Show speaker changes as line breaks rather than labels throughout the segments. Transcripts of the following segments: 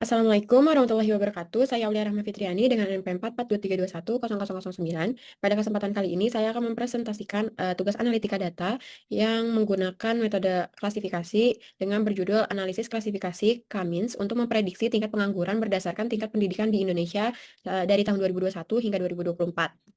Assalamualaikum warahmatullahi wabarakatuh. Saya Aulia Rahma Fitriani dengan NPM 442310009. Pada kesempatan kali ini saya akan mempresentasikan tugas analitika data yang menggunakan metode klasifikasi dengan berjudul analisis klasifikasi Cummins untuk memprediksi tingkat pengangguran berdasarkan tingkat pendidikan di Indonesia dari tahun 2021 hingga 2024.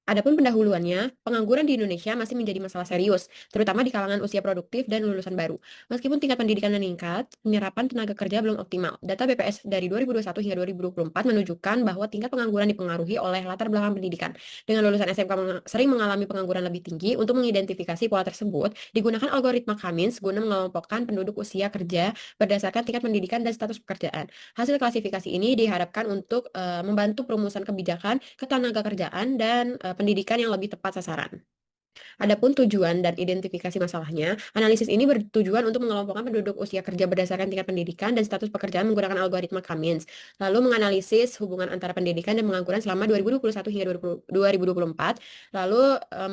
Adapun pendahuluannya, pengangguran di Indonesia masih menjadi masalah serius, terutama di kalangan usia produktif dan lulusan baru. Meskipun tingkat pendidikan meningkat, penyerapan tenaga kerja belum optimal. Data BPS dari 2021 hingga 2024 menunjukkan bahwa tingkat pengangguran dipengaruhi oleh latar belakang pendidikan. Dengan lulusan SMK sering mengalami pengangguran lebih tinggi, untuk mengidentifikasi pola tersebut, digunakan algoritma Cummins guna mengelompokkan penduduk usia kerja berdasarkan tingkat pendidikan dan status pekerjaan. Hasil klasifikasi ini diharapkan untuk membantu perumusan kebijakan ketenaga kerjaan dan pendidikan yang lebih tepat sasaran. Adapun tujuan dan identifikasi masalahnya, analisis ini bertujuan untuk mengelompokkan penduduk usia kerja berdasarkan tingkat pendidikan dan status pekerjaan menggunakan algoritma Cummins, lalu menganalisis hubungan antara pendidikan dan pengangguran selama 2021 hingga 2024, lalu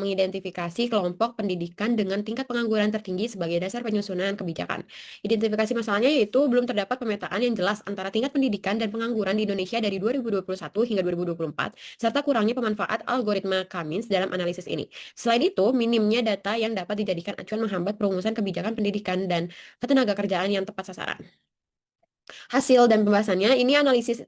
mengidentifikasi kelompok pendidikan dengan tingkat pengangguran tertinggi sebagai dasar penyusunan kebijakan. Identifikasi masalahnya yaitu belum terdapat pemetaan yang jelas antara tingkat pendidikan dan pengangguran di Indonesia dari 2021 hingga 2024, serta kurangnya pemanfaat algoritma Cummins dalam analisis ini. Selain itu, minimnya data yang dapat dijadikan acuan menghambat perumusan kebijakan pendidikan dan ketenagakerjaan yang tepat sasaran. Hasil dan pembahasannya, ini analisis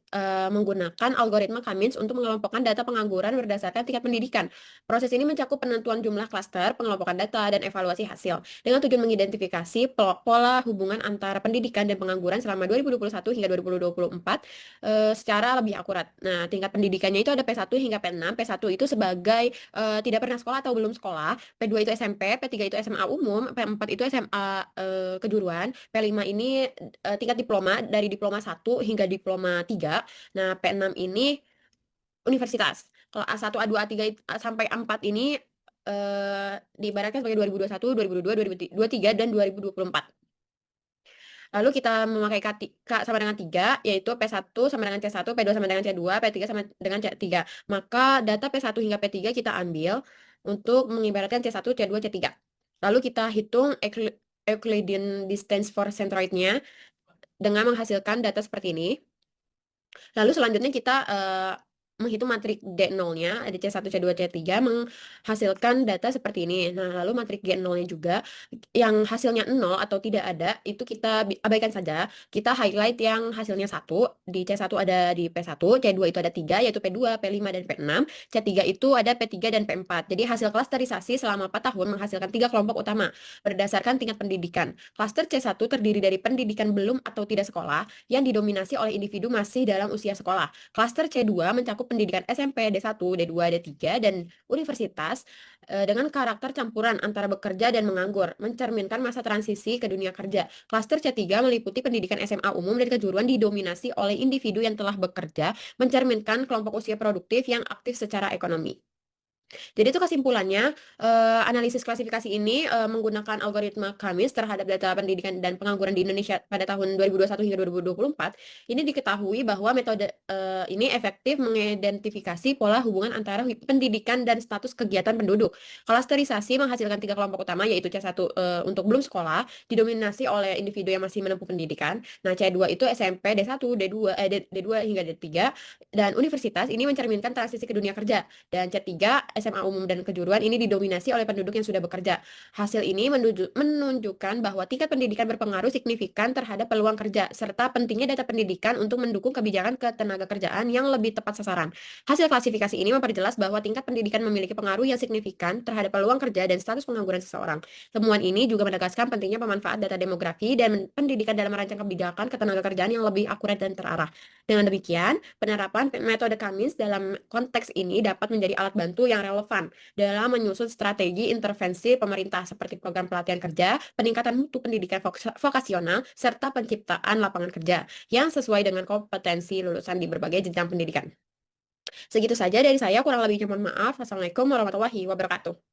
menggunakan algoritma Cummins untuk mengelompokkan data pengangguran berdasarkan tingkat pendidikan. Proses ini mencakup penentuan jumlah klaster, pengelompokan data, dan evaluasi hasil, dengan tujuan mengidentifikasi pola hubungan antara pendidikan dan pengangguran selama 2021 hingga 2024 secara lebih akurat. Nah, tingkat pendidikannya itu ada P1 hingga P6. P1 itu sebagai tidak pernah sekolah atau belum sekolah, P2 itu SMP, P3 itu SMA umum, P4 itu SMA kejuruan, P5 ini tingkat diploma dari diploma 1 hingga diploma 3. Nah, P6 ini universitas. Kalau A1, A2, A3 sampai A4 ini diibaratkan sebagai 2021, 2022, 2023 dan 2024. Lalu kita memakai K sama dengan 3, yaitu P1 sama dengan C1, P2 sama dengan C2, P3 sama dengan C3. Maka data P1 hingga P3 kita ambil untuk mengibaratkan C1, C2, C3. Lalu kita hitung Euclidean distance for centroidnya dengan menghasilkan data seperti ini. Lalu selanjutnya kita menghitung matrik D0-nya, ada C1, C2, C3, menghasilkan data seperti ini. Nah, lalu matrik G0-nya juga, yang hasilnya 0 atau tidak ada, itu kita abaikan saja. Kita highlight yang hasilnya 1, di C1 ada di P1, C2 itu ada 3, yaitu P2, P5, dan P6, C3 itu ada P3 dan P4. Jadi hasil klasterisasi selama 4 tahun menghasilkan 3 kelompok utama, berdasarkan tingkat pendidikan. Klaster C1 terdiri dari pendidikan belum atau tidak sekolah, yang didominasi oleh individu masih dalam usia sekolah. Klaster C2 mencakup pendidikan SMP, D1, D2, D3, dan universitas dengan karakter campuran antara bekerja dan menganggur, mencerminkan masa transisi ke dunia kerja. Klaster C3 meliputi pendidikan SMA umum dan kejuruan didominasi oleh individu yang telah bekerja, mencerminkan kelompok usia produktif yang aktif secara ekonomi. Jadi itu kesimpulannya, analisis klasifikasi ini menggunakan algoritma Cummins terhadap data pendidikan dan pengangguran di Indonesia pada tahun 2021 hingga 2024. Ini diketahui bahwa metode ini efektif mengidentifikasi pola hubungan antara pendidikan dan status kegiatan penduduk. Klasterisasi menghasilkan 3 kelompok utama, yaitu C1 untuk belum sekolah, didominasi oleh individu yang masih menempuh pendidikan. Nah, C2 itu SMP, D1, D2 hingga D3, dan universitas ini mencerminkan transisi ke dunia kerja. Dan C3 SMA umum dan kejuruan ini didominasi oleh penduduk yang sudah bekerja. Hasil ini menunjukkan bahwa tingkat pendidikan berpengaruh signifikan terhadap peluang kerja, serta pentingnya data pendidikan untuk mendukung kebijakan ketenagakerjaan yang lebih tepat sasaran. Hasil klasifikasi ini memperjelas bahwa tingkat pendidikan memiliki pengaruh yang signifikan terhadap peluang kerja dan status pengangguran seseorang. Temuan ini juga menegaskan pentingnya pemanfaat data demografi dan pendidikan dalam merancang kebijakan ketenagakerjaan yang lebih akurat dan terarah. Dengan demikian, penerapan metode Cummins dalam konteks ini dapat menjadi alat bantu yang relevan dalam menyusun strategi intervensi pemerintah seperti program pelatihan kerja, peningkatan mutu pendidikan vokasional, serta penciptaan lapangan kerja yang sesuai dengan kompetensi lulusan di berbagai jenjang pendidikan. Segitu saja dari saya, kurang lebihnya mohon maaf. Wassalamualaikum warahmatullahi wabarakatuh.